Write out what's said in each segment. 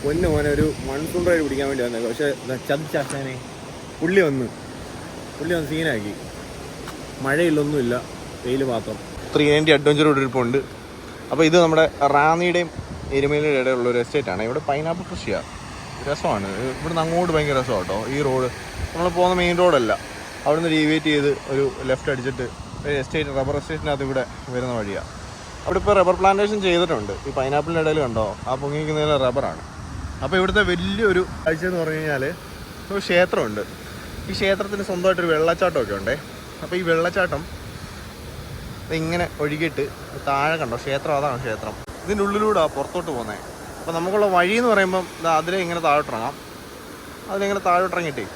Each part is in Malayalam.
പൊന്നു മോനെ ഒരു മൺസൂൺ റൈഡ് പിടിക്കാൻ വേണ്ടി വന്നത്. പക്ഷേ ചതിച്ചാശാനെ പുള്ളി വന്ന് സീനാക്കി. മഴയില്ലൊന്നുമില്ല, വെയിൽ മാത്രം. 390 അഡ്വഞ്ചർ ഇരിപ്പുണ്ട്. അപ്പോൾ ഇത് നമ്മുടെ റാന്നിയുടെയും എരുമേലിയുടെ ഇടയിലുള്ള ഒരു എസ്റ്റേറ്റാണ്. ഇവിടെ പൈനാപ്പിൾ കൃഷിയാണ്, രസമാണ്. ഇവിടുന്ന് അങ്ങോട്ട് ഭയങ്കര രസമാണ് കേട്ടോ. ഈ റോഡ് നമ്മൾ പോകുന്ന മെയിൻ റോഡല്ല, അവിടെ നിന്ന് ഡീവിയേറ്റ് ചെയ്ത് ഒരു ലെഫ്റ്റ് അടിച്ചിട്ട് ഒരു എസ്റ്റേറ്റ്, റബ്ബർ എസ്റ്റേറ്റിനകത്ത് ഇവിടെ വരുന്ന വഴിയാണ്. അവിടെ ഇപ്പോൾ റബ്ബർ പ്ലാന്റേഷൻ ചെയ്തിട്ടുണ്ട്. ഈ പൈനാപ്പിളിൻ്റെ ഇടയിൽ കണ്ടോ, ആ പൊങ്ങിക്കുന്നതിൽ റബ്ബറാണ്. അപ്പോൾ ഇവിടുത്തെ വലിയൊരു കാഴ്ച എന്ന് പറഞ്ഞു കഴിഞ്ഞാൽ ഒരു ക്ഷേത്രമുണ്ട്. ഈ ക്ഷേത്രത്തിന് സ്വന്തമായിട്ടൊരു വെള്ളച്ചാട്ടമൊക്കെ ഉണ്ട്. അപ്പോൾ ഈ വെള്ളച്ചാട്ടം ഇങ്ങനെ ഒഴുകിയിട്ട് താഴെ കണ്ടോ, ക്ഷേത്രം, അതാണ് ക്ഷേത്രം. ഇതിൻ്റെ ഉള്ളിലൂടെ പുറത്തോട്ട് പോകുന്നത്. അപ്പോൾ നമുക്കുള്ള വഴി എന്ന് പറയുമ്പം അതിലെ ഇങ്ങനെ താഴോട്ടിറങ്ങാം. അതിലിങ്ങനെ താഴോട്ടിറങ്ങിയിട്ടേ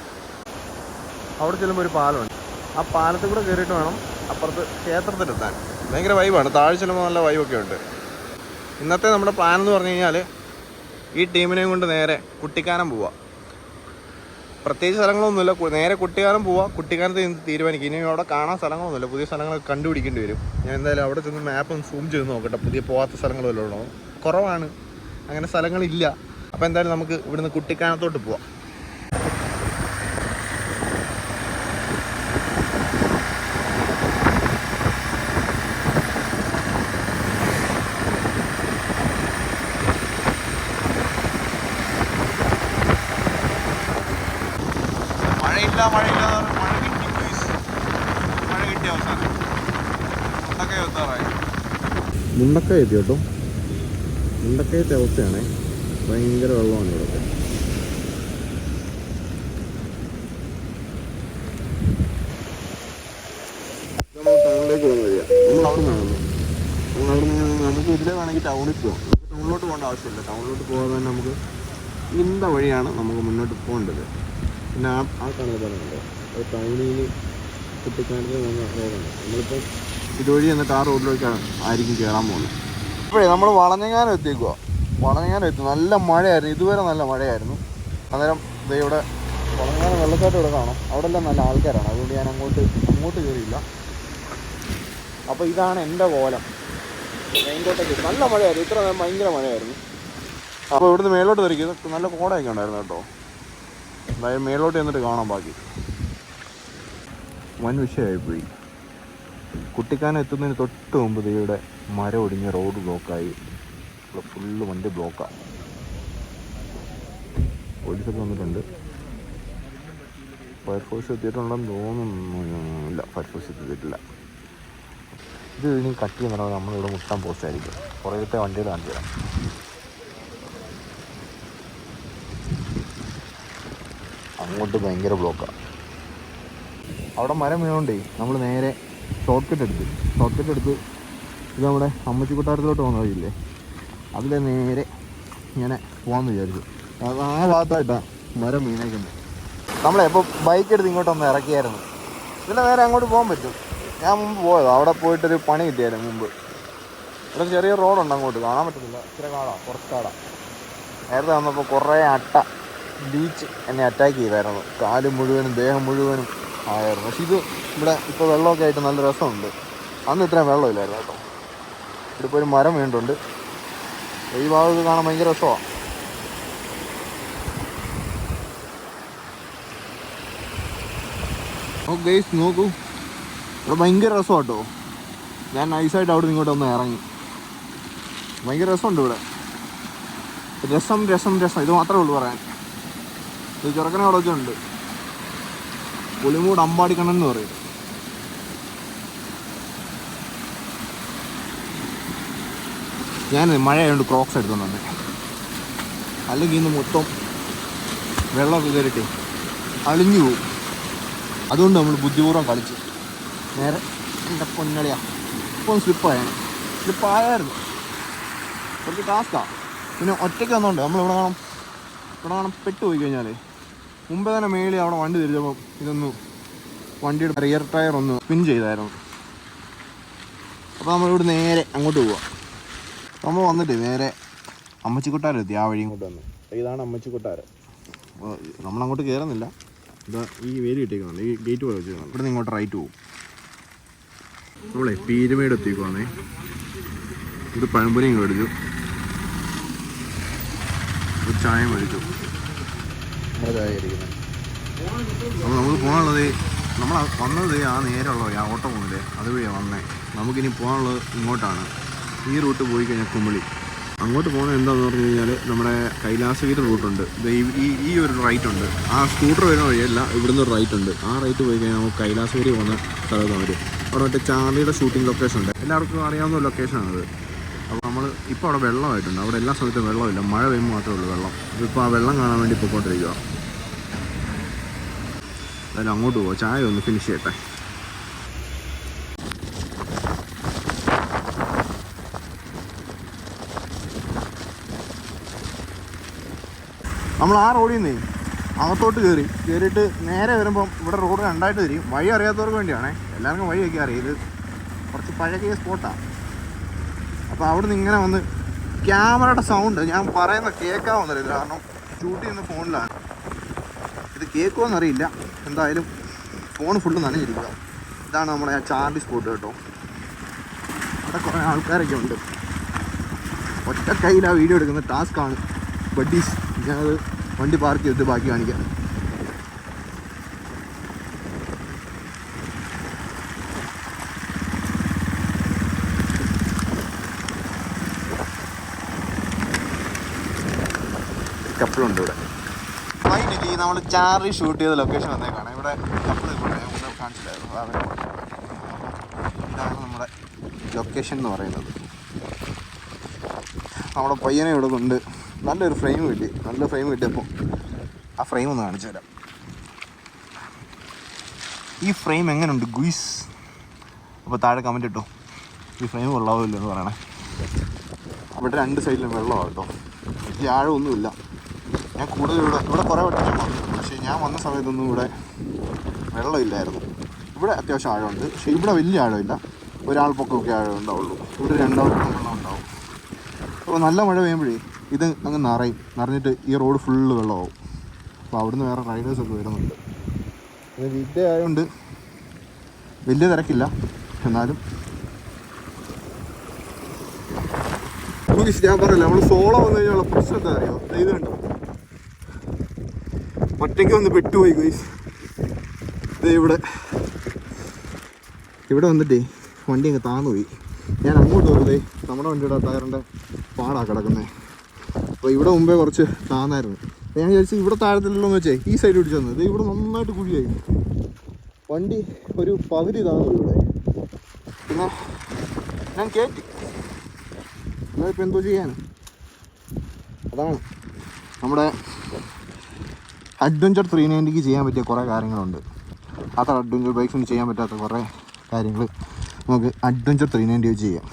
അവിടെ ചെല്ലുമ്പോൾ ഒരു പാലമുണ്ട്. ആ പാലത്തിൽ കൂടെ കയറിയിട്ട് വേണം അപ്പുറത്ത് ക്ഷേത്രത്തിലെത്താൻ. ഭയങ്കര വൈബാണ്. താഴെ ചെല്ലുമ്പോൾ നല്ല വൈബൊക്കെ ഉണ്ട്. ഇന്നത്തെ നമ്മുടെ പ്ലാൻ എന്ന് പറഞ്ഞു കഴിഞ്ഞാൽ ഈ ടീമിനെയും കൊണ്ട് നേരെ കുട്ടിക്കാനം പോവുക. പ്രത്യേകിച്ച് സ്ഥലങ്ങളൊന്നുമില്ല, നേരെ കുട്ടിക്കാനം പോവുക. കുട്ടിക്കാനത്ത് തീരുമാനിക്കും. ഇനി അവിടെ കാണാൻ സ്ഥലങ്ങളൊന്നുമില്ല, പുതിയ സ്ഥലങ്ങളൊക്കെ കണ്ടുപിടിക്കേണ്ടി വരും. ഞാൻ എന്തായാലും അവിടെ ചെന്ന് മാപ്പ് ഒന്ന് സൂം ചെയ്ത് നോക്കട്ടെ, പുതിയ പോകാത്ത സ്ഥലങ്ങളും ഉള്ളൂ. കുറവാണ്, അങ്ങനെ സ്ഥലങ്ങളില്ല. അപ്പോൾ എന്തായാലും നമുക്ക് ഇവിടുന്ന് കുട്ടിക്കാനത്തോട്ട് പോവാം. മഴ കിട്ടിയ അവസാനം മുണ്ടക്കൈ എത്താറായി. മുണ്ടക്കൈ എത്തി കേട്ടോ. മുണ്ടക്കയത്തെ അവസ്ഥയാണ്, ഭയങ്കര വെള്ളമാണ് ഇവിടുത്തെ. നമ്മൾ ടൗണിലേക്ക് പോകുന്ന വരിക. നമുക്ക് ഇതിലെ വേണമെങ്കിൽ ടൗണിൽ പോകാം. നമുക്ക് ടൗണിലോട്ട് പോകേണ്ട ആവശ്യമില്ല. ടൗണിലോട്ട് പോകാതെ തന്നെ നമുക്ക് ഇന്ത വഴിയാണ് നമുക്ക് മുന്നോട്ട് പോകേണ്ടത്. പിന്നെ ആ കാണുന്ന പറഞ്ഞുണ്ടോ, അത് ടൗണിൽ കുട്ടിക്കാനത്ത് പോകുന്ന റോഡാണ്. നമ്മളിപ്പം ഇതുവഴി എന്നിട്ട് ആ റോഡിലേക്കാണ് ആയിരിക്കും കയറാൻ പോകുന്നത്. ഇപ്പോഴേ നമ്മൾ വളഞ്ഞങ്ങാനം എത്തിക്കുക. വളഞ്ഞങ്ങാനം എത്തി, നല്ല മഴയായിരുന്നു. ഇതുവരെ നല്ല മഴയായിരുന്നു. അന്നേരം ഇവിടെ വളഞ്ഞങ്ങാനം വെള്ളച്ചാട്ടം ഇവിടെ കാണാം. അവിടെ എല്ലാം നല്ല ആൾക്കാരാണ്, അതുകൊണ്ട് ഞാൻ അങ്ങോട്ട് കയറിയില്ല. അപ്പോൾ ഇതാണ് എൻ്റെ കോലം. മെയിൻകോട്ടേക്ക് നല്ല മഴയായിരുന്നു. ഇത്ര നേരം ഭയങ്കര മഴയായിരുന്നു. അപ്പോൾ ഇവിടുന്ന് മേലോട്ട് തെറിക്കും. നല്ല കോടയൊക്കെ ഉണ്ടായിരുന്നു കേട്ടോ. എന്തായാലും മേലോട്ട് ചെന്നിട്ട് കാണാം ബാക്കി. വൻ വിഷയമായിപ്പോയി. കുട്ടിക്കാനം എത്തുന്നതിന് തൊട്ട് മുമ്പ് ഇവിടെ മരം ഒടിഞ്ഞ റോഡ് ബ്ലോക്കായി. ഇവിടെ ഫുള്ള് വണ്ടി ബ്ലോക്കാണ്. പോലീസൊക്കെ വന്നിട്ടുണ്ട്. ഫയർഫോഴ്സ് എത്തിയിട്ടുണ്ടെന്ന് തോന്നുന്നില്ല. ഫയർഫോഴ്സ് എത്തിയിട്ടില്ല. ഇത് ഇനി കട്ട് ചെയ്യുന്ന നമ്മളിവിടെ മുട്ടാൻ പോസ്റ്റായിരിക്കും. പുറകത്തെ വണ്ടിയുടെ കാണിച്ചു തരാം. അങ്ങോട്ട് ഭയങ്കര ബ്ലോക്കാണ്. അവിടെ മരം വീണോണ്ടേ നമ്മൾ നേരെ ഷോർട്ട് കട്ട് എടുത്ത് ഇത് നമ്മുടെ അമ്മച്ചി കൊട്ടാരത്തിലോട്ട് പോകുന്ന വഴിയില്ലേ, അതിലെ നേരെ ഇങ്ങനെ പോകാമെന്ന് വിചാരിച്ചു. ആ ഭാഗത്തായിട്ടാണ് മരം വീണേക്കുന്നത്. നമ്മളെപ്പോൾ ബൈക്ക് എടുത്ത് ഇങ്ങോട്ടൊന്ന് ഇറക്കിയായിരുന്നു. ഇതിൽ നേരെ അങ്ങോട്ട് പോകാൻ പറ്റും. ഞാൻ മുമ്പ് പോയത്, അവിടെ പോയിട്ടൊരു പണി കിട്ടിയായിരുന്നു മുമ്പ്. ഇവിടെ ചെറിയ റോഡുണ്ട്, അങ്ങോട്ട് കാണാൻ പറ്റത്തില്ല. ഇച്ചിരി കാടാണ്, കുറച്ച് കാടാണ്. നേരത്തെ വന്നപ്പോൾ കുറേ ബീച്ച് എന്നെ അറ്റാക്ക് ചെയ്തായിരുന്നു. കാല് മുഴുവനും ദേഹം മുഴുവനും ആയിരുന്നു. പക്ഷെ ഇത് ഇവിടെ ഇപ്പോൾ വെള്ളമൊക്കെ ആയിട്ട് നല്ല രസമുണ്ട്. അന്ന് ഇത്രയും വെള്ളമില്ലായിരുന്നു കേട്ടോ. ഇവിടെ ഇപ്പോൾ ഒരു മരം വീണിട്ടുണ്ട്. ഈ ഭാഗത്ത് കാണാൻ ഭയങ്കര രസമാണ്. നോക്കൂ, ഇവിടെ ഭയങ്കര രസമാണ് കേട്ടോ. ഞാൻ നൈസായിട്ട് അവിടെ ഇങ്ങോട്ട് ഒന്ന് ഇറങ്ങി. ഭയങ്കര രസമുണ്ട് ഇവിടെ. രസം ഇത് മാത്രമേ ഉള്ളൂ പറയാൻ. ഇത് ചെറുക്കനെ അവിടെ വെച്ചുണ്ട്. പുളിമൂട് അമ്പാടിക്കണ്ണൻ എന്ന് പറയും. ഞാൻ മഴയായതുകൊണ്ട് ക്രോക്സ് എടുത്തുണ്ട്. അല്ലെങ്കിൽ ഇന്ന് മൊത്തം വെള്ളമൊക്കെ കയറിയിട്ട് അലിഞ്ഞു പോകും. അതുകൊണ്ട് നമ്മൾ ബുദ്ധിപൂർവ്വം കളിച്ച് നേരെ എൻ്റെ പൊന്നടിയാ ഇപ്പം സ്ലിപ്പായായിരുന്നു. കുറച്ച് ടാസ്ക്കാണ്. പിന്നെ ഒറ്റയ്ക്ക് വന്നോണ്ട് നമ്മളിവിടെ കാണാം പെട്ടുപോയി കഴിഞ്ഞാൽ മുമ്പേ തന്നെ മേളിൽ അവിടെ വണ്ടി തിരിച്ചപ്പോൾ ഇതൊന്ന് വണ്ടിയുടെ റിയർ ടയർ ഒന്ന് സ്പിൻ ചെയ്തായിരുന്നു. അപ്പോൾ നമ്മളിവിടെ നേരെ അങ്ങോട്ട് പോവാം. നമ്മൾ വന്നിട്ട് നേരെ അമ്മച്ചിക്കൊട്ടാരം എത്തി. ആ വഴി ഇങ്ങോട്ട് വന്നു. ഇതാണ് അമ്മച്ചിക്കൊട്ടാരം. അപ്പോൾ നമ്മളങ്ങോട്ട് കയറുന്നില്ല. ഇതാ ഈ വേലി കിട്ടിയേക്കുന്നുണ്ട്, ഈ ഗേറ്റ് പോലെ വെച്ചിരിക്കുന്നത്. ഇവിടെ നിന്ന് ഇങ്ങോട്ട് റൈറ്റ് പോകും. നമ്മളെ പീരുമേട് എത്തിക്കുവാണേ. ഇത് പഴംപൊരിയും മേടിച്ചു. ഒരു ചായ മേടിച്ചു. നമ്മുടെ ചായ ഇരിക്കുന്നത്. അപ്പോൾ നമ്മൾ പോകാനുള്ളത് നമ്മൾ വന്നത് ആ നേരമുള്ള ആ ഓട്ടോ പോകുന്നില്ലേ അതുവഴിയാണ് വന്നേ. നമുക്കിനി പോകാനുള്ളത് ഇങ്ങോട്ടാണ്. ഈ റൂട്ട് പോയി കഴിഞ്ഞാൽ കുമളി. അങ്ങോട്ട് പോകുന്നത് എന്താണെന്ന് പറഞ്ഞു കഴിഞ്ഞാൽ നമ്മുടെ കൈലാസഗിരി റൂട്ടുണ്ട്. ഈ ഒരു റൈറ്റ് ഉണ്ട്. ആ സ്കൂട്ടർ വരുന്ന വഴിയല്ല, ഇവിടുന്ന് ഒരു റൈറ്റ് ഉണ്ട്. ആ റൈറ്റ് പോയി കഴിഞ്ഞാൽ നമുക്ക് കൈലാസഗിരി പോകുന്ന സ്ഥലത്താണ് വരും. അവിടെ മറ്റേ ചാർലിയുടെ ഷൂട്ടിംഗ് ലൊക്കേഷൻ ഉണ്ട്. എല്ലാവർക്കും അറിയാവുന്ന ലൊക്കേഷനാണത്. അപ്പോൾ നമ്മൾ ഇപ്പോൾ അവിടെ വെള്ളമായിട്ടുണ്ട്. അവിടെ എല്ലാ സ്ഥലത്തും വെള്ളമില്ല, മഴ പെയ്യുമ്പോൾ മാത്രമേ ഉള്ളൂ വെള്ളം. ഇപ്പോൾ ആ വെള്ളം കാണാൻ വേണ്ടി പോയിക്കൊണ്ടിരിക്കുക. അതായത് അങ്ങോട്ട് പോവാം, ചായ ഒന്ന് ഫിനിഷ് ചെയ്യട്ടെ. നമ്മൾ ആ റോഡിൽ നിന്ന് അകത്തോട്ട് കയറിയിട്ട് നേരെ വരുമ്പം ഇവിടെ റോഡ് രണ്ടായിട്ട് തിരിയും. വഴി അറിയാത്തവർക്ക് വേണ്ടിയാണേ, എല്ലാവർക്കും വഴിയൊക്കെ അറിയാം. ഇത് കുറച്ച് പഴകിയ സ്പോട്ടാണ്. അപ്പോൾ അവിടെ നിന്ന് ഇങ്ങനെ വന്ന് ക്യാമറയുടെ സൗണ്ട് ഞാൻ പറയുന്ന കേൾക്കാമെന്നറിയില്ല, കാരണം ഷൂട്ട് ചെയ്യുന്ന ഫോണിലാണ്. ഇത് കേൾക്കുമെന്നറിയില്ല. എന്തായാലും ഫോൺ ഫുള്ള് നനഞ്ഞിരിക്കുക. ഇതാണ് നമ്മുടെ ആ ചാർലി സ്പോട്ട് കേട്ടോ. അവിടെ കുറേ ആൾക്കാരൊക്കെ ഉണ്ട്. ഒറ്റ കയ്യിലാണ് വീഡിയോ എടുക്കുന്ന ടാസ്ക്കാണ് ബഡീസ്. ഞാനത് വണ്ടി പാർക്ക് ചെയ്തിട്ട് ബാക്കി കാണിക്കാം. കപ്പിളുണ്ട് ഇവിടെ. ഫൈനലി നമ്മൾ ചാർലി ഷൂട്ട് ചെയ്ത ലൊക്കേഷൻ വന്നേക്കാണ്. ഇവിടെ കപ്പിൾ കാണിച്ചില്ലായിരുന്നു. ഇതാണ് നമ്മുടെ ലൊക്കേഷൻ എന്ന് പറയുന്നത്. നമ്മുടെ പയ്യനെ ഇവിടെ കൊണ്ട് നല്ലൊരു ഫ്രെയിം കിട്ടി. നല്ല ഫ്രെയിം കിട്ടിയപ്പോൾ ആ ഫ്രെയിം ഒന്ന് കാണിച്ചു തരാം. ഈ ഫ്രെയിം എങ്ങനെയുണ്ട് ഗുയിസ്? അപ്പോൾ താഴെ കമൻറ്റ് ഇട്ടോ, ഈ ഫ്രെയിം കൊള്ളാവില്ല എന്ന് പറയണേ. അവിടെ രണ്ട് സൈഡിലും വെള്ളമാണ് കേട്ടോ, വലിയ ആഴമൊന്നുമില്ല. ഞാൻ കൂടുതൽ ഇവിടെ കുറേ വട്ടം വന്നു, പക്ഷേ ഞാൻ വന്ന സമയത്തൊന്നും ഇവിടെ വെള്ളമില്ലായിരുന്നു. ഇവിടെ അത്യാവശ്യം ആഴമുണ്ട്, പക്ഷേ ഇവിടെ വലിയ ആഴമില്ല. ഒരാൾ പൊക്കമൊക്കെ ആഴം ഉണ്ടാവുള്ളൂ. ഇവിടെ രണ്ടാൾക്കും വെള്ളം ഉണ്ടാവും. അപ്പോൾ നല്ല മഴ പെയ്യുമ്പോഴേ ഇത് അങ്ങ് നിറഞ്ഞിട്ട് ഈ റോഡ് ഫുള്ള് വെള്ളമാവും. അപ്പോൾ അവിടുന്ന് വേറെ റൈഡേഴ്സൊക്കെ വരുന്നുണ്ട്. വീക്ക് ഡേ ആയതുകൊണ്ട് വലിയ തിരക്കില്ല. എന്നാലും ഞാൻ പറഞ്ഞില്ല, നമ്മൾ സോളോ വന്നു കഴിഞ്ഞാൽ പ്രശ്നം എന്താ അറിയോ? ഇത് കണ്ടോ, ഒറ്റയ്ക്ക് വന്ന് പെട്ടുപോയി ഗൈസ്. ഇവിടെ വന്നിട്ടേ വണ്ടി അങ്ങ് താന്നുപോയി. ഞാൻ അങ്ങോട്ട് വരുന്നേ നമ്മുടെ വണ്ടിയുടെ ടയറിൻ്റെ പാടാ കിടക്കുന്നത്. അപ്പോൾ ഇവിടെ മുമ്പേ കുറച്ച് താന്നായിരുന്നു. ഞാൻ വിചാരിച്ചു ഇവിടെ താഴത്തില്ലല്ലോ എന്ന് വെച്ചേ ഈ സൈഡ് പിടിച്ചു വന്നത്. ഇവിടെ നന്നായിട്ട് കുഴിയായി. വണ്ടി ഒരു പകുതി താന്നു ഇവിടെ. പിന്നെ ഞാൻ കയറ്റി. ഇപ്പം എന്തോ ചെയ്യാൻ. അതാണ് നമ്മുടെ അഡ്വഞ്ചർ 390ക്ക് ചെയ്യാൻ പറ്റിയ കുറേ കാര്യങ്ങളുണ്ട്. അത്ര അഡ്വഞ്ചർ ബൈക്സിന് ചെയ്യാൻ പറ്റാത്ത കുറേ കാര്യങ്ങൾ നമുക്ക് അഡ്വഞ്ചർ 390 വെച്ച് ചെയ്യാം.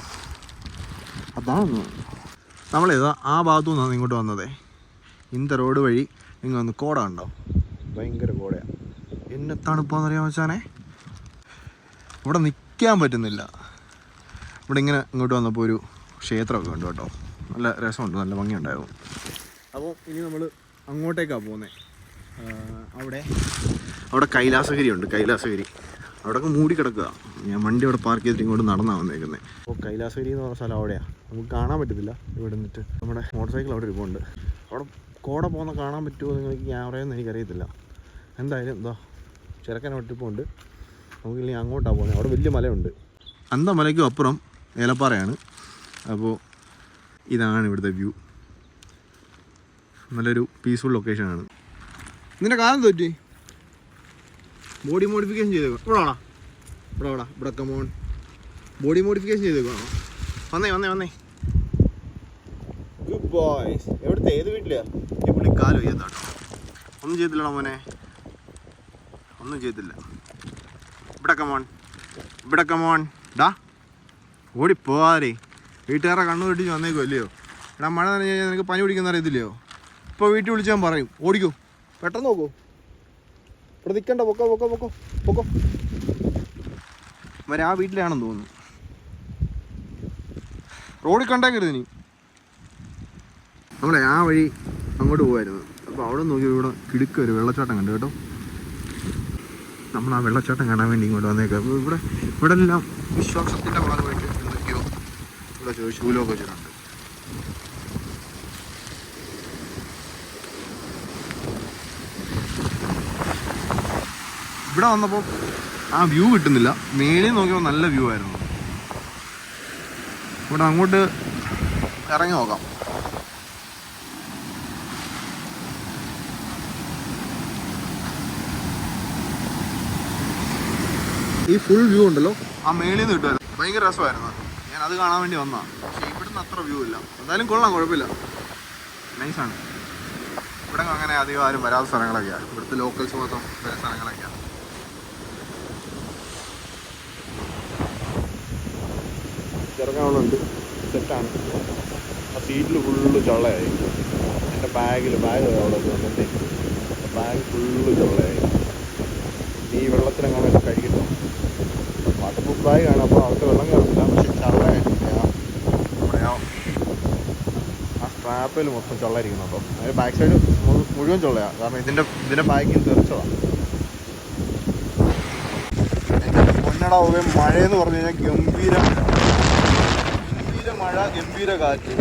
അതാണ് നമ്മളിതാ ആ ഭാഗത്തു നിന്നാണ് ഇങ്ങോട്ട് വന്നതേ. ഇന്നത്തെ റോഡ് വഴി ഇങ്ങ് വന്ന് കോട ഉണ്ടാവും. ഭയങ്കര കോടയാണ്. എന്നെ തണുപ്പാണെന്നറിയാൻ വെച്ചാണേ ഇവിടെ നിൽക്കാൻ പറ്റുന്നില്ല. ഇവിടെ ഇങ്ങനെ ഇങ്ങോട്ട് വന്നപ്പോൾ ഒരു ക്ഷേത്രമൊക്കെ ഉണ്ട് കേട്ടോ. നല്ല രസമുണ്ട്, നല്ല ഭംഗിയുണ്ടായിരുന്നു. അപ്പോൾ ഇനി നമ്മൾ അങ്ങോട്ടേക്കാണ് പോകുന്നത്. അവിടെ കൈലാസഗിരി ഉണ്ട്. കൈലാസഗിരി അവിടെയൊക്കെ മൂടി കിടക്കുക. ഞാൻ വണ്ടി അവിടെ പാർക്ക് ചെയ്തിട്ട് ഇങ്ങോട്ട് നടന്നാണ് വന്നേക്കുന്നത്. അപ്പോൾ കൈലാസഗിരി എന്ന് പറഞ്ഞ സ്ഥലം അവിടെയാണ്. നമുക്ക് കാണാൻ പറ്റത്തില്ല ഇവിടെ നിന്നിട്ട്. നമ്മുടെ മോട്ടോർ സൈക്കിൾ അവിടെ ഇരിപ്പുണ്ട്. അവിടെ കോട പോകുന്ന കാണാൻ പറ്റുമോ നിങ്ങൾക്ക് ക്യാമറയൊന്നും എനിക്കറിയത്തില്ല. എന്തായാലും എന്താ ചെറുക്കൻ ഒട്ടിപ്പുണ്ട്. നമുക്കിനി അങ്ങോട്ടാണ് പോകുന്നത്. അവിടെ വലിയ മലയുണ്ട്. അന്ത മലയ്ക്കും അപ്പുറം ഏലപ്പാറയാണ്. അപ്പോൾ ഇതാണ് ഇവിടുത്തെ വ്യൂ. നല്ലൊരു പീസ്ഫുൾ ലൊക്കേഷനാണ്. ഇതിൻ്റെ കാലം തോറ്റി ബോഡി മോഡിഫിക്കേഷൻ ചെയ്തേക്കാം. ഇവിടെ കമോൺ ബോഡി മോഡിഫിക്കേഷൻ ചെയ്തേക്കാണോ? വന്നേ ഗുഡ് ബോയ്സ്. എവിടുത്തെ ഏത് വീട്ടിലാ? ഈ പുള്ളി കാല് വയ്യാത്താട്ടോ. ഒന്നും ചെയ്തില്ലടാ മോനെ, ഒന്നും ചെയ്തില്ല. ഇവിടെ കമോൺ ഡാ, ഓടിപ്പോവാരേ. വീട്ടുകാരെ കണ്ണു കെട്ടിച്ച് വന്നേക്കോ അല്ലയോ? എടാ മഴ നനഞ്ഞു കഴിഞ്ഞാൽ നിനക്ക് പനി പിടിക്കുന്ന അറിയത്തില്ലയോ? ഇപ്പോൾ വീട്ടിൽ വിളിച്ച് ഞാൻ പറയും ഓടിക്കോ, പെട്ടെന്ന് നോക്കൂ. ഇവിടെ നിൽക്കണ്ട, പൊക്കോ. വരെ ആ വീട്ടിലാണെന്ന് തോന്നുന്നു. റോഡിൽ കണ്ടേക്കരുത് ഇനി. നമ്മളെ ആ വഴി അങ്ങോട്ട് പോകുമായിരുന്നു. അപ്പോൾ അവിടെ നോക്കി ഇവിടെ കിടുക്ക ഒരു വെള്ളച്ചാട്ടം കണ്ടു കേട്ടോ. നമ്മൾ ആ വെള്ളച്ചാട്ടം കാണാൻ വേണ്ടി ഇങ്ങോട്ട് വന്നേക്കാം. അപ്പോൾ ഇവിടെ എല്ലാം വിശ്വാസത്തിൻ്റെ ഭാഗമായിട്ട് എന്തൊക്കെയോ ഇവിടെ ശൂലമൊക്കെ വെച്ചിട്ടുണ്ട്. ഇവിടെ വന്നപ്പോൾ ആ വ്യൂ കിട്ടുന്നില്ല. മേളിൽ നോക്കിയപ്പോൾ നല്ല വ്യൂ ആയിരുന്നു. ഇവിടെ അങ്ങോട്ട് ഇറങ്ങി നോക്കാം. ഈ ഫുൾ വ്യൂ ഉണ്ടല്ലോ ആ മേളിൽ നിന്ന് കിട്ടുമായിരുന്നു. ഭയങ്കര രസമായിരുന്നു. ഞാൻ അത് കാണാൻ വേണ്ടി വന്നതാണ്. പക്ഷേ ഇവിടുന്ന് അത്ര വ്യൂ ഇല്ല. എന്തായാലും കൊള്ളാം, കുഴപ്പമില്ല, നൈസാണ്. ഇവിടെ അങ്ങനെ അധികം ആരും വരാത്ത സ്ഥലങ്ങളൊക്കെയാണ്. ഇവിടുത്തെ ലോക്കൽസ് മൊത്തം വേറെ സ്ഥലങ്ങളൊക്കെയാണ്. ഇറങ്ങാനുണ്ട്, സെറ്റാണ്. ആ സീറ്റിൽ ഫുള്ള് ചൊള്ളയായി. എൻ്റെ ബാഗ് അവിടെ വന്നിട്ട് ബാഗ് ഫുള്ള് ചൊള്ളയായി. ഈ വെള്ളത്തിലെങ്ങാനൊക്കെ കഴുകിട്ടോ. വാട്ടർ പ്രൂഫ് ബാഗാണ്, അപ്പോൾ അവിടുത്തെ വെള്ളം കയറുന്നില്ല. പക്ഷെ ചള്ളയായിട്ടില്ല. നമ്മുടെ ആ സ്ട്രാപ്പിൽ മൊത്തം ചള്ളയിരിക്കുന്നുണ്ടോ. അതിൻ്റെ ബാക്ക് സൈഡ് മുഴുവൻ ചൊള്ളയാണ്. കാരണം ഇതിൻ്റെ ബാഗിൽ തെറിച്ചതാണ്. എൻ്റെ പൊന്നട മഴയെന്ന് പറഞ്ഞു കഴിഞ്ഞാൽ ഗംഭീര മഴ, ഗംഭീര കാറ്റ്.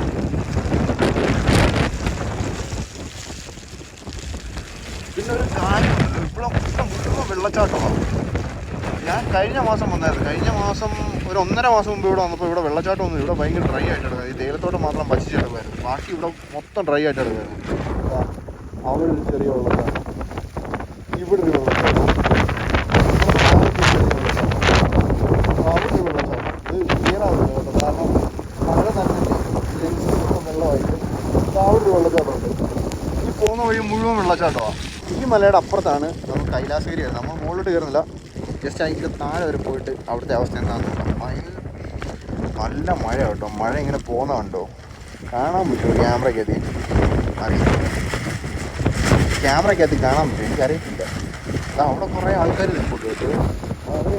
പിന്നെ ഒരു കാര്യമുണ്ട്, ഇവിടെ മുഴുവൻ വെള്ളച്ചാട്ടമാണ്. ഞാൻ കഴിഞ്ഞ മാസം വന്നായിരുന്നു. കഴിഞ്ഞ മാസം ഒരു 1.5 മാസം മുമ്പ് ഇവിടെ വന്നപ്പോൾ ഇവിടെ വെള്ളച്ചാട്ടമൊന്നും, ഇവിടെ ഭയങ്കര ഡ്രൈ ആയിട്ട് കിടക്കുക. ഈ തേയിലത്തോട്ട് മാത്രം പച്ചിച്ചെടുക്കുമായിരുന്നു. ബാക്കി ഇവിടെ മൊത്തം ഡ്രൈ ആയിട്ട് കിടക്കുമായിരുന്നു. അവിടെ ഒരു ചെറിയ വെള്ളച്ചാട്ടം, ഇവിടെ ഒരു വെള്ളച്ചാട്ടം, അവിടെ ഒരു വെള്ളച്ചാട്ടം. ഇത് ക്ലിയർ ആവുന്നില്ല കേട്ടോ, കാരണം മഴ തന്നെ വെള്ളമായിട്ട്. അവിടെ ഒരു വെള്ളച്ചാട്ടമുണ്ട്. ഈ പോകുന്ന വഴി മുഴുവൻ വെള്ളച്ചാട്ടമാണ്. ഈ മലയുടെ അപ്പുറത്താണ് നമ്മൾ കൈലാസഗിരി. നമ്മൾ മുകളിലോട്ട് കയറുന്നില്ല, ജസ്റ്റ് അതിൻ്റെ താഴെ വരെ പോയിട്ട് അവിടുത്തെ അവസ്ഥ എന്താണെന്ന് നോക്കാം. നല്ല മഴ കേട്ടോ. മഴ ഇങ്ങനെ പോകുന്ന കണ്ടോ, കാണാൻ പറ്റുമോ ക്യാമറയ്ക്കകത്ത്? ക്യാമറയ്ക്കകത്ത് കാണാൻ പറ്റും, എനിക്കറിയത്തില്ല. അവിടെ കുറേ ആൾക്കാർ നിൽപ്പുണ്ട് കേട്ടോ. വളരെ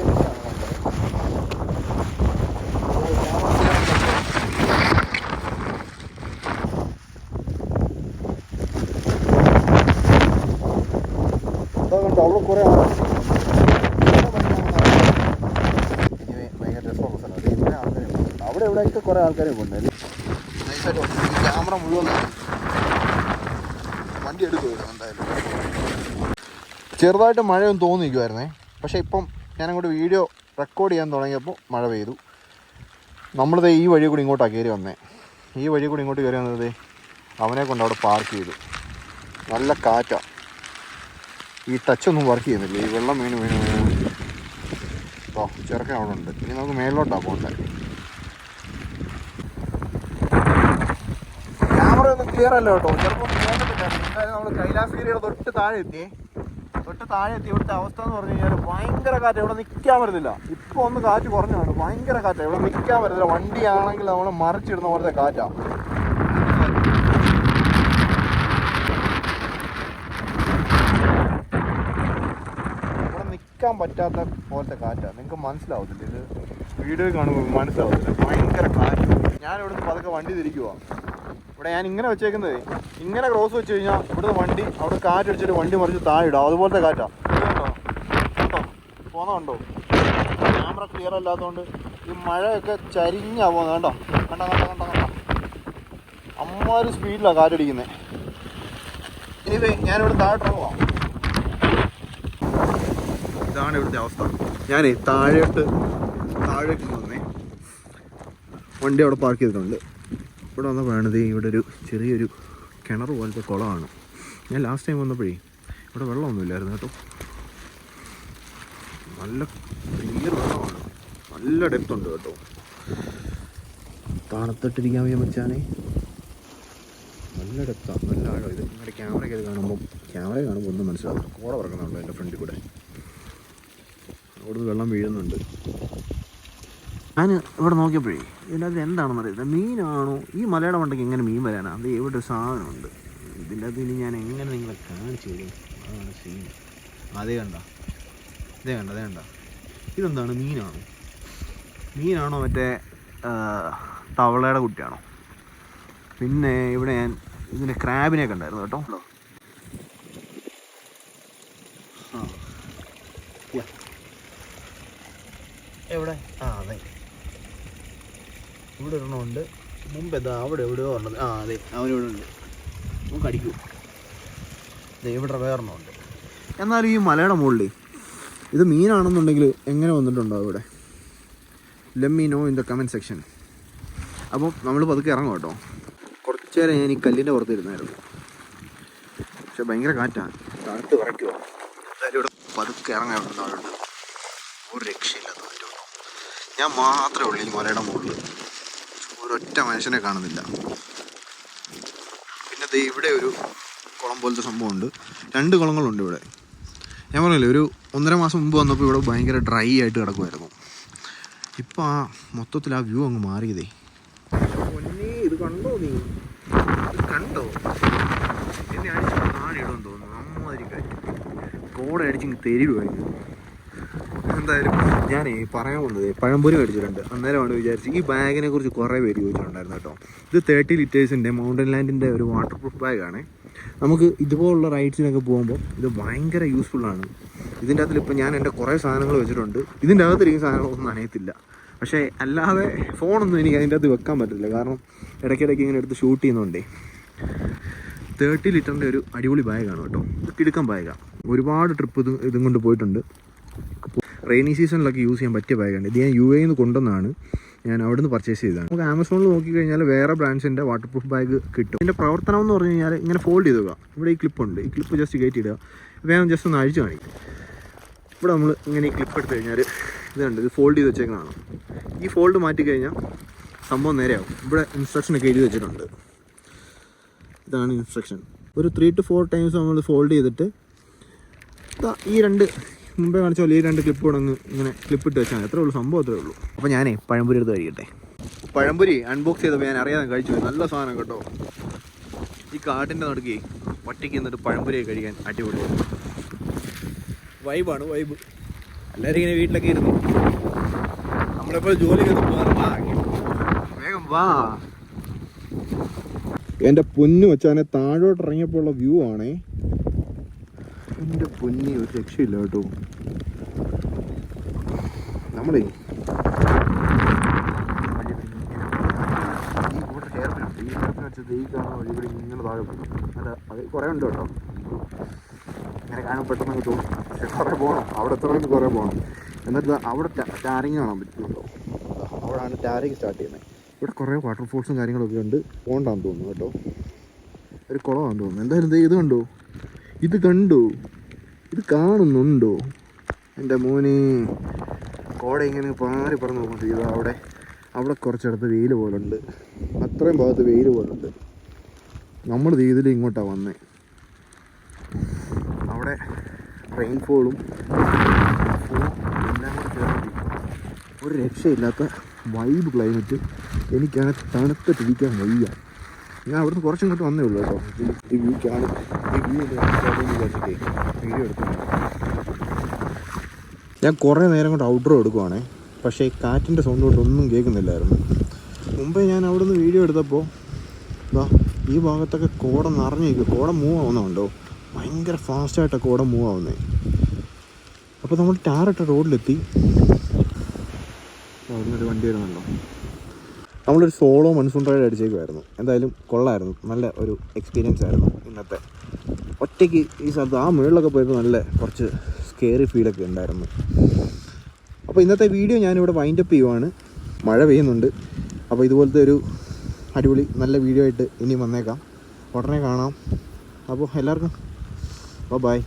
അവിടെ കുറേ ഭയങ്കര രസമുള്ള സ്ഥലം. ഇവിടെ ആൾക്കാരുണ്ട്, അവിടെ ഇവിടെയൊക്കെ കുറേ ആൾക്കാരെ കൊണ്ടുവരും. നൈസായിട്ട് ഈ ക്യാമറ മുഴുവൻ വണ്ടി എടുക്കുമായിരുന്നു. എന്തായാലും ചെറുതായിട്ട് മഴയൊന്നും തോന്നിക്കുമായിരുന്നേ. പക്ഷേ ഇപ്പം ഞാനങ്ങോട്ട് വീഡിയോ റെക്കോർഡ് ചെയ്യാൻ തുടങ്ങിയപ്പോൾ മഴ പെയ്തു. നമ്മളിത് ഈ വഴി കൂടി ഇങ്ങോട്ടാണ് കയറി വന്നേ. ഈ വഴി കൂടി ഇങ്ങോട്ട് കയറി വന്നത് അവനെ കൊണ്ട് അവിടെ പാർക്ക് ചെയ്തു. നല്ല കാറ്റാണ്. ഈ ടച്ചൊന്നും വർക്ക് ചെയ്യുന്നില്ല. ഈ വെള്ളം വീണ് ഓ ചെറുക്കൻ അവിടെ ഉണ്ട്. ഇനി നമുക്ക് മേളിലോട്ടാണ് പോകേണ്ടത്. ക്യാമറ ഒന്നും ക്ലിയർ അല്ല കേട്ടോ, ചിലപ്പോൾ കേട്ടിട്ടില്ലായിരുന്നു. എന്തായാലും നമ്മൾ കൈലാസഗിരിയുടെ തൊട്ട് താഴെ എത്തി. ഇവിടുത്തെ അവസ്ഥ എന്ന് പറഞ്ഞു കഴിഞ്ഞാൽ ഭയങ്കര കാറ്റ്. ഇവിടെ നിൽക്കാൻ പറ്റുന്നില്ല. ഇപ്പോൾ ഒന്ന് കാറ്റ് കുറഞ്ഞാണ്. ഭയങ്കര കാറ്റാണ്. ഇവിടെ നിൽക്കാൻ പറ്റുന്നില്ല. വണ്ടിയാണെങ്കിൽ നമ്മൾ മറിച്ചിടുന്ന പോലത്തെ കാറ്റാണ്. നിൽക്കാൻ പറ്റാത്ത പോലത്തെ കാറ്റാണ്. നിങ്ങൾക്ക് മനസ്സിലാവത്തില്ല, ഇത് വീഡിയോ കാണുമ്പോൾ മനസ്സിലാവത്തില്ല. ഭയങ്കര കാറ്റ്. ഞാനിവിടുന്ന് പതുക്കെ വണ്ടി തിരിക്കുവാണ്. ഇവിടെ ഞാൻ ഇങ്ങനെ വെച്ചേക്കുന്നത്, ഇങ്ങനെ ക്രോസ് വെച്ച് കഴിഞ്ഞാൽ ഇവിടുന്ന് വണ്ടി അവിടെ കാറ്റടിച്ചിട്ട് വണ്ടി മറിച്ച് താഴെ ഇടാം. അതുപോലത്തെ കാറ്റാണ്. കേട്ടോ പോകുന്നുണ്ടോ? ക്യാമറ ക്ലിയർ അല്ലാത്തതുകൊണ്ട് ഈ മഴയൊക്കെ ചരിഞ്ഞാ പോകുന്നത്. കണ്ടോ അമ്മാതിരി സ്പീഡിലാണ് കാറ്റടിക്കുന്നത്. ഇനി ഞാനിവിടെ താഴോട്ട് പോവാം. ഇതാണ് ഇവിടുത്തെ അവസ്ഥ. ഞാൻ താഴേക്ക് വന്നേ, വണ്ടി അവിടെ പാർക്ക് ചെയ്തിട്ടുണ്ട്. ഇവിടെ വന്ന് വേണത് ഇവിടെ ഒരു ചെറിയൊരു കിണർ പോലത്തെ കുളമാണ്. ഞാൻ ലാസ്റ്റ് ടൈം വന്നപ്പോഴേ ഇവിടെ വെള്ളമൊന്നുമില്ലായിരുന്നു കേട്ടോ. നല്ല ക്ലിയർ വെള്ളമാണ്, നല്ല ഡെപ്ത് ഉണ്ട് കേട്ടോ. തണുത്തിട്ടിരിക്കാൻ വയ്യ മച്ചാനെ. നല്ല ഡെപ്താണ്, നല്ല ആഴം. ഇത് നിങ്ങളുടെ ക്യാമറ കാണുമ്പോൾ ഒന്നും മനസ്സിലാവും. കോട പറക്കുന്നുണ്ടോ എൻ്റെ ഫ്രണ്ടിൽ കൂടെ. അവിടുന്ന് വെള്ളം വീഴുന്നുണ്ട്. ഞാൻ ഇവിടെ നോക്കിയപ്പോഴേ ഇതിൻ്റെ അത് എന്താണെന്ന് അറിയില്ല. മീനാണോ? ഈ മലയുടെ മണ്ടയ്ക്ക് എങ്ങനെ മീൻ വരാനാണ്? അത് എവിടെ ഒരു സാധനമുണ്ട്. ഇതിൻ്റെ അത് ഇനി ഞാൻ എങ്ങനെ നിങ്ങളെ കാണിച്ചു തരും? അതാണ് സീൻ. അതേ കണ്ട, ഇതെന്താണ്? മീനാണോ മറ്റേ തവളയുടെ കുട്ടിയാണോ? പിന്നെ ഇവിടെ ഞാൻ ഇതിൻ്റെ ക്രാബിനെ കണ്ടായിരുന്നു കേട്ടോ. എവിടെ? അതെ, ഇവിടെ ഒരെണ്ണമുണ്ട്. മുമ്പ് അവിടെ എവിടെയോ ഉള്ളത്. അതെ, അവനിവിടെ ഉണ്ട്. നമുക്ക് അടിക്കൂ. ഇവിടെ വേറെണ്ണമുണ്ട്. എന്നാലും ഈ മലയുടെ മുകളിൽ ഇത് മീനാണെന്നുണ്ടെങ്കിൽ എങ്ങനെ വന്നിട്ടുണ്ടോ ഇവിടെ? Let me know in the comment section. അപ്പം നമ്മൾ പതുക്കെ ഇറങ്ങും കേട്ടോ. കുറച്ച് നേരം ഞാൻ ഈ കല്ലിൻ്റെ പുറത്തിരുന്നായിരുന്നു, പക്ഷെ ഭയങ്കര കാറ്റാണ്, തണുത്ത് വിറയ്ക്കുക. എന്തായാലും ഇവിടെ പതുക്കെ ഇറങ്ങാൻ ആളുണ്ട്. ഒരു രക്ഷയില്ലാത്ത കാറ്റ് കേട്ടോ. ഞാൻ മാത്രമേ ഉള്ളൂ ഈ മലയുടെ മുകളിൽ, ഒരൊറ്റ മനുഷ്യനെ കാണുന്നില്ല. പിന്നെ ദേ ഇവിടെ ഒരു കുളം പോലത്തെ സംഭവമുണ്ട്, 2 കുളങ്ങളുണ്ട് ഇവിടെ. ഞാൻ പറഞ്ഞില്ലേ, ഒരു 1.5 മാസം മുമ്പ് വന്നപ്പോൾ ഇവിടെ ഭയങ്കര ഡ്രൈ ആയിട്ട് കിടക്കുമായിരുന്നു. ഇപ്പം ആ മൊത്തത്തിൽ ആ വ്യൂ അങ്ങ് മാറിയതേ. ഇത് കണ്ടോ നീ? ഇത് കണ്ടോ? എന്നെ അടിച്ച് നാടിയിടുമെന്ന് തോന്നുന്നു. അമ്മാതിരി കാര്യം കോട അടിച്ചിങ്ങ് തെരുവായിരുന്നു. എന്തായാലും ഞാനേ പറയാൻ വന്നത് പഴംപൊരി മേടിച്ചിട്ടുണ്ട്. അന്നേരമാണ് വിചാരിച്ച് ഈ ബാഗിനെ കുറിച്ച് കുറേ പേര് ചോദിച്ചിട്ടുണ്ടായിരുന്നു കേട്ടോ. ഇത് 30 ലിറ്റേഴ്സിൻ്റെ മൗണ്ടൻ ലാൻഡിൻ്റെ ഒരു വാട്ടർ പ്രൂഫ് ബാഗാണ്. നമുക്ക് ഇതുപോലുള്ള റൈഡ്സിനൊക്കെ പോകുമ്പോൾ ഇത് ഭയങ്കര യൂസ്ഫുള്ളാണ്. ഇതിൻ്റെ അകത്തിൽ ഇപ്പോൾ ഞാൻ എൻ്റെ കുറേ സാധനങ്ങൾ വെച്ചിട്ടുണ്ട്. ഇതിൻ്റെ അകത്തിരിക്കുന്ന സാധനങ്ങളൊന്നും നനയത്തില്ല. പക്ഷേ അല്ലാതെ ഫോണൊന്നും എനിക്ക് അതിൻ്റെ അകത്ത് വെക്കാൻ പറ്റില്ല, കാരണം ഇടയ്ക്കിടയ്ക്ക് ഇങ്ങനെ എടുത്ത് ഷൂട്ട് ചെയ്യുന്നതുകൊണ്ടേ. 30 ലിറ്ററിൻ്റെ ഒരു അടിപൊളി ബാഗാണ് കേട്ടോ. ഇത് കിടുക്കൻ ബാഗാണ്. ഒരുപാട് ട്രിപ്പ് ഇതും കൊണ്ട് പോയിട്ടുണ്ട്. റെയിനി സീസണിലൊക്കെ യൂസ് ചെയ്യാൻ പറ്റിയ ബാഗാണ്. ഇത് ഞാൻ UAE നിന്ന് കൊണ്ടുവന്നാണ്, ഞാൻ അവിടെ നിന്ന് പർച്ചേസ് ചെയ്തതാണ്. നമുക്ക് ആമസോണിൽ നോക്കിക്കഴിഞ്ഞാൽ വേറെ ബ്രാൻഡ്സിൻ്റെ വാട്ടർ പ്രൂഫ് ബാഗ് കിട്ടും. ഇതിൻ്റെ പ്രവർത്തനം എന്ന് പറഞ്ഞു കഴിഞ്ഞാൽ ഇങ്ങനെ ഫോൾഡ് ചെയ്ത് വെക്കുക. ഇവിടെ ഈ ക്ലിപ്പുണ്ട്, ഈ ക്ലിപ്പ് ജസ്റ്റ് കയറ്റി ഇടുക. വേഗം ജസ്റ്റ് ഒന്ന് അഴിച്ച് കാണിക്കും. ഇവിടെ നമ്മൾ ഇങ്ങനെ ഈ ക്ലിപ്പ് എടുത്ത് കഴിഞ്ഞാൽ ഇതുണ്ട്, ഇത് ഫോൾഡ് ചെയ്ത് വെച്ചേക്കുന്നതാണ്. ഈ ഫോൾഡ് മാറ്റി കഴിഞ്ഞാൽ സംഭവം നേരെയാവും. ഇവിടെ ഇൻസ്ട്രക്ഷനൊക്കെ എഴുതി വെച്ചിട്ടുണ്ട്. ഇതാണ് ഇൻസ്ട്രക്ഷൻ. ഒരു 3 to 4 ടൈംസ് നമ്മൾ ഫോൾഡ് ചെയ്തിട്ട് ഈ 2 മുമ്പേ കാണിച്ച പോലെ ഈ 2 ക്ലിപ്പ് കൂടെ അങ്ങ് ഇങ്ങനെ ക്ലിപ്പിട്ട് വെച്ചാൽ എത്രേ ഉള്ളൂ, സംഭവം അത്രേ ഉള്ളൂ. അപ്പോൾ ഞാനേ പഴംപൊരി എടുത്ത് കഴിക്കട്ടെ. പഴംപൊരി അൺബോക്സ് ചെയ്തപ്പോൾ ഞാൻ അറിയാതെ കഴിച്ചു. നല്ല സാധനം കേട്ടോ. ഈ കാട്ടിൻ്റെ നടുക്കേ ഒറ്റയ്ക്ക് നിന്നിട്ട് പഴംപൊരി കഴിക്കാൻ അടിപൊളിയാണ്. വൈബാണ്, വൈബ്. എല്ലാവരും ഇങ്ങനെ വീട്ടിലൊക്കെ ഇരുന്നു, നമ്മളെപ്പോൾ ജോലി വേഗം വാ. എൻ്റെ പൊന്നു വെച്ചാൽ താഴോട്ട് ഇറങ്ങിയപ്പോൾ ഉള്ള വ്യൂ ആണേ. എൻ്റെ പൊന്നി ഒരു രക്ഷയില്ല കേട്ടോ. നമ്മളേ ഈ ഇവിടെ ഹെയർപിനുണ്ട്, ഈ ഹെയർപിൻ വെച്ചത് ഈ കാണുന്ന വഴി ഇവിടെ ഇങ്ങനെ താഴെ പോകും. അല്ല അത് കുറേ ഉണ്ട് കേട്ടോ. ഇങ്ങനെ കാണാൻ പെട്ടെന്ന് തോന്നും, പക്ഷെ കുറേ പോകണം. അവിടെ എത്രയും കുറേ പോകണം. എന്നിട്ട് അവിടെ ടാറിങ് കാണാൻ പറ്റുന്നുണ്ടോ? അവിടെയാണ് ടാറിങ് സ്റ്റാർട്ട് ചെയ്യുന്നത്. ഇവിടെ കുറേ വാട്ടർഫോൾസും കാര്യങ്ങളൊക്കെ ഉണ്ട്. പോകണ്ടാന്ന് തോന്നുന്നു കേട്ടോ. ഒരു കുളമാണെന്ന് തോന്നുന്നു. എന്തായാലും ഇത് കണ്ടോ, ഇത് കണ്ടോ, ഇത് കാണുന്നുണ്ടോ? എൻ്റെ മോനെ കോട ഇങ്ങനെ പാറി പറന്ന് നോക്കുന്നുണ്ട്. ഇത് അവിടെ കുറച്ചിടത്ത് വെയിൽ പോലുണ്ട്, അത്രയും ഭാഗത്ത് വെയിൽ പോലുണ്ട്. നമ്മൾ ഇതിൽ ഇങ്ങോട്ടാണ് വന്നേ. അവിടെ റെയിൻഫോളും എല്ലാം കൂടെ ചേർന്ന് ഒരു രക്ഷയില്ലാത്ത വൈബ് ക്ലൈമറ്റ്. എനിക്കാണ് തണുത്തിട്ടിരിക്കാൻ വയ്യ. ഞാൻ അവിടുന്ന് കുറച്ചിങ്ങോട്ട് വന്നേ ഉള്ളൂ കേട്ടോ. ഈ വ്യൂ വിചാരിച്ചിട്ടേ വീഡിയോ എടുക്കുന്നു. ഞാൻ കുറേ നേരം കൊണ്ട് ഔട്ട്ഡോർ എടുക്കുവാണേ, പക്ഷേ കാറ്റിൻ്റെ സൗണ്ട് കൊണ്ട് ഒന്നും കേൾക്കുന്നില്ലായിരുന്നു. മുമ്പേ ഞാൻ അവിടുന്ന് വീഡിയോ എടുത്തപ്പോൾ ഈ ഭാഗത്തൊക്കെ കോട നിറഞ്ഞിരിക്കും. കോട മൂവ് ആവുന്നുണ്ടോ? ഭയങ്കര ഫാസ്റ്റായിട്ടാണ് കോട മൂവ് ആവുന്നത്. അപ്പോൾ നമ്മൾ ടാറിട്ട റോഡിലെത്തി. അവിടുന്നൊരു വണ്ടി വരുന്നുണ്ടോ? നമ്മളൊരു സോളോ മൺസൂൺ റൈഡ് അടിച്ചേക്കുമായിരുന്നു. എന്തായാലും കൊള്ളായിരുന്നു, നല്ല ഒരു എക്സ്പീരിയൻസ് ആയിരുന്നു ഇന്നത്തെ. ഒറ്റയ്ക്ക് ഈ സ്ഥലത്ത് ആ മുകളിലൊക്കെ പോയപ്പോൾ നല്ല കുറച്ച് സ്കെയറി ഫീലൊക്കെ ഉണ്ടായിരുന്നു. അപ്പോൾ ഇന്നത്തെ വീഡിയോ ഞാനിവിടെ വൈൻഡപ്പ് ചെയ്യുവാണ്. മഴ പെയ്യുന്നുണ്ട്. അപ്പോൾ ഇതുപോലത്തെ ഒരു അടിപൊളി നല്ല വീഡിയോ ആയിട്ട് ഇനി വന്നേക്കാം. ഉടനെ കാണാം. അപ്പോൾ എല്ലാവർക്കും ബൈ.